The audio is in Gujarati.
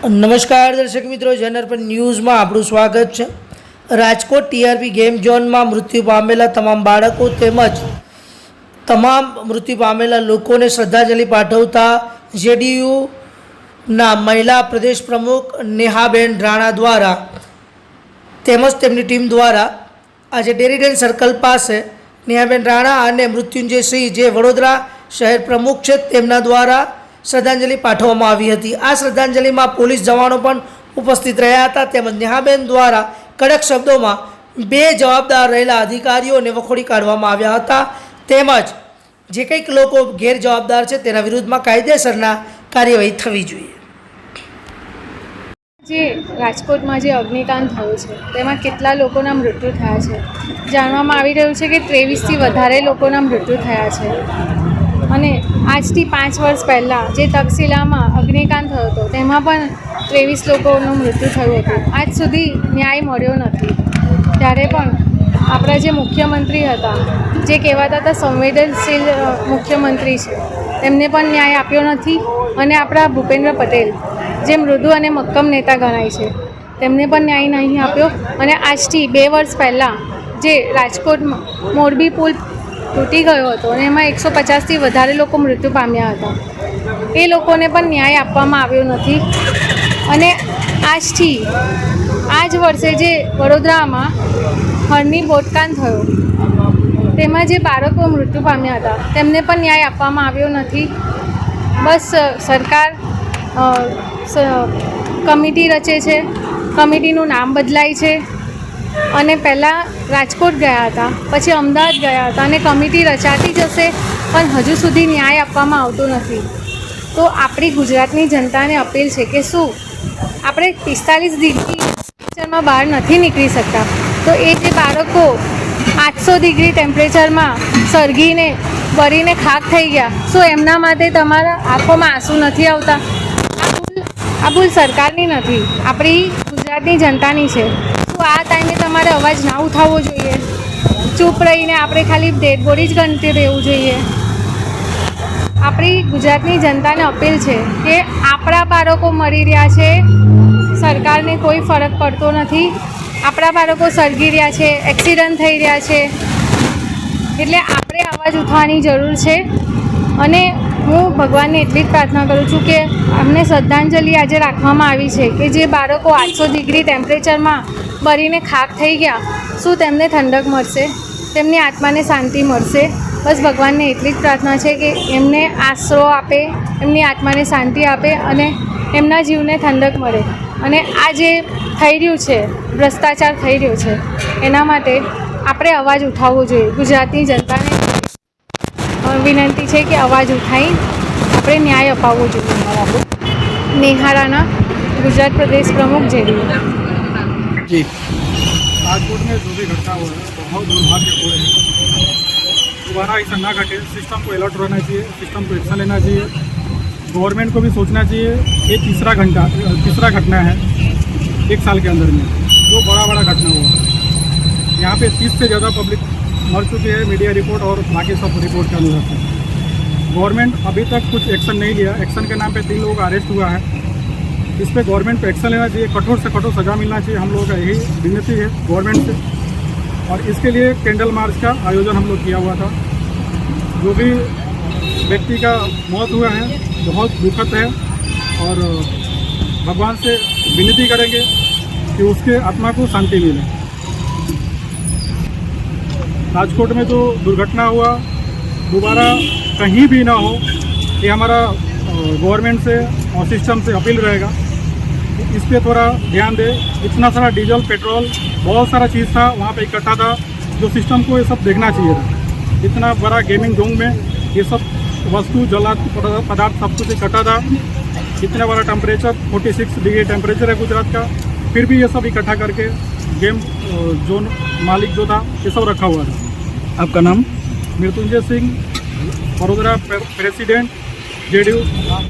નમસ્કાર દર્શક મિત્રો, જનરપન ન્યૂઝમાં આપણું સ્વાગત છે। રાજકોટ ટીઆરપી ગેમ ઝોનમાં મૃત્યુ પામેલા તમામ બાળકો તેમજ તમામ મૃત્યુ પામેલા લોકોને શ્રદ્ધાંજલિ પાઠવતા જેડીયુના મહિલા પ્રદેશ પ્રમુખ નેહાબેન રાણા દ્વારા તેમજ તેમની ટીમ દ્વારા આજે ડેરીડેન સર્કલ પાસે નેહાબેન રાણા અને મૃત્યુંજય સિંહ જે વડોદરા શહેર પ્રમુખ છે તેમના દ્વારા શ્રદ્ધાંજલિ પાઠવવામાં આવી હતી। આ શ્રદ્ધાંજલિમાં પોલીસ જવાનો પણ ઉપસ્થિત રહ્યા હતા તેમજ નેહાબેન દ્વારા કડક શબ્દોમાં બે જવાબદાર રહેલા અધિકારીઓને વખોડી કાઢવામાં આવ્યા હતા તેમજ જે કંઈક લોકો ગેરજવાબદાર છે તેના વિરુદ્ધમાં કાયદેસરના કાર્યવાહી થવી જોઈએ। જે રાજકોટમાં જે અગ્નિકાંડ થયો છે તેમાં કેટલા લોકોના મૃત્યુ થયા છે જાણવામાં આવી રહ્યું છે કે 23થી વધારે લોકોના મૃત્યુ થયા છે અને આજથી 5 વર્ષ પહેલાં જે તક્ષશિલામાં અગ્નિકાંડ થયો હતો તેમાં પણ 23 લોકોનું મૃત્યુ થયું હતું। આજ સુધી ન્યાય મળ્યો નથી। ત્યારે પણ આપણા જે મુખ્યમંત્રી હતા જે કહેવાતા હતા સંવેદનશીલ મુખ્યમંત્રી છે તેમને પણ ન્યાય આપ્યો નથી અને આપણા ભૂપેન્દ્ર પટેલ જે મૃદુ અને મક્કમ નેતા ગણાય છે તેમને પણ ન્યાય નહીં આપ્યો અને આજથી 2 વર્ષ પહેલાં જે રાજકોટમાં મોરબી પુલ તૂટી ગયો હતો અને એમાં 150થી વધારે લોકો મૃત્યુ પામ્યા હતા એ લોકોને પણ ન્યાય આપવામાં આવ્યો નથી અને આજથી આ જ વર્ષે જે વડોદરામાં હરની બોટકાંડ થયો તેમાં જે બાળકો મૃત્યુ પામ્યા હતા તેમને પણ ન્યાય આપવામાં આવ્યો નથી। બસ સરકાર કમિટી રચે છે, કમિટીનું નામ બદલાય છે અને પહેલાં રાજકોટ ગયા હતા પછી અમદાવાદ ગયા હતા અને કમિટી રચાતી જશે પણ હજુ સુધી ન્યાય આપવામાં આવતો નથી। તો આપણી ગુજરાતની જનતાને અપીલ છે કે શું આપણે 45 ડિગ્રી ટેમ્પરેચરમાં બહાર નથી નીકળી શકતા તો એ જે બાળકો 800 ડિગ્રી ટેમ્પરેચરમાં સળગીને બળીને ખાક થઈ ગયા શું એમના માટે તમારા આંખોમાં આંસુ નથી આવતા? આ ભૂલ સરકારની નથી, આપણી ગુજરાતની જનતાની છે। આ ટાઈમે તમારે અવાજ ના ઉઠાવવો જોઈએ, ચૂપ રહીને આપણે ખાલી ડેડ બોડી જ ગણતી રહેવું જોઈએ। આપણી ગુજરાતની જનતાને અપીલ છે કે આપણા બાળકો મરી રહ્યા છે, સરકારને કોઈ ફરક પડતો નથી। આપણા બાળકો સળગી રહ્યા છે, એક્સિડન્ટ થઈ રહ્યા છે, એટલે આપણે અવાજ ઉઠાવવાની જરૂર છે અને હું ભગવાનને એટલી જ પ્રાર્થના કરું છું કે અમને શ્રદ્ધાંજલિ આજે રાખવામાં આવી છે કે જે બાળકો 800 ડિગ્રી ટેમ્પરેચરમાં બળીને ખાક થઈ ગયા શું તેમને ઠંડક મળશે, તેમની આત્માને શાંતિ મળશે? બસ ભગવાનને એટલી જ પ્રાર્થના છે કે એમને આશરો આપે, એમની આત્માને શાંતિ આપે અને એમના જીવને ઠંડક મળે। અને આ જે થઈ રહ્યું છે ભ્રષ્ટાચાર થઈ રહ્યો છે એના માટે આપણે અવાજ ઉઠાવવો જોઈએ। ગુજરાતની જનતાને વિનંતી છે કે અવાજ ઉઠાવી આપણે ન્યાય અપાવવો જોઈએ। નેહા રાણા, ગુજરાત प्रदेश प्रमुख जेडीयू। जी राजकोट में जो भी घटना हुआ है बहुत दुर्भाग्यपूर्ण है। दोबारा ऐसा ना घटे, सिस्टम को अलर्ट रहना चाहिए, सिस्टम को एक्शन लेना चाहिए, गवर्नमेंट को भी सोचना चाहिए। ये तीसरा घटना है 1 साल के अंदर में जो बड़ा घटना हुआ। यहाँ पे 30 से ज़्यादा पब्लिक मर चुकी है, मीडिया रिपोर्ट और बाकी सब रिपोर्ट के अनुसार से। गवर्नमेंट अभी तक कुछ एक्शन नहीं लिया। एक्शन के नाम पे 3 लोगों का अरेस्ट हुआ है। इस पर गवर्नमेंट को एक्शन लेना चाहिए, कठोर से कठोर सज़ा मिलना चाहिए। हम लोगों का यही विनती है गवर्नमेंट से। और इसके लिए कैंडल मार्च का आयोजन हम लोग किया हुआ था। जो भी व्यक्ति का मौत हुआ है बहुत दुखद है और भगवान से विनती करेंगे कि उसके आत्मा को शांति मिले। राजकोट में जो दुर्घटना हुआ दोबारा कहीं भी ना हो, ये हमारा गवर्नमेंट से और सिस्टम से अपील रहेगा। इस पे थोड़ा ध्यान दे। इतना सारा डीजल पेट्रोल बहुत सारा चीज़ था वहाँ पे इकट्ठा था जो सिस्टम को ये सब देखना चाहिए था। इतना बड़ा गेमिंग जोन में ये सब वस्तु जला पदार्थ सब कुछ इकट्ठा था। इतना बड़ा टेम्परेचर 46 डिग्री टेम्परेचर है गुजरात का, फिर भी ये सब इकट्ठा करके गेम जोन मालिक जो था ये सब रखा हुआ था। आपका नाम? Mrityunjay Singh, Vadodara president JDU.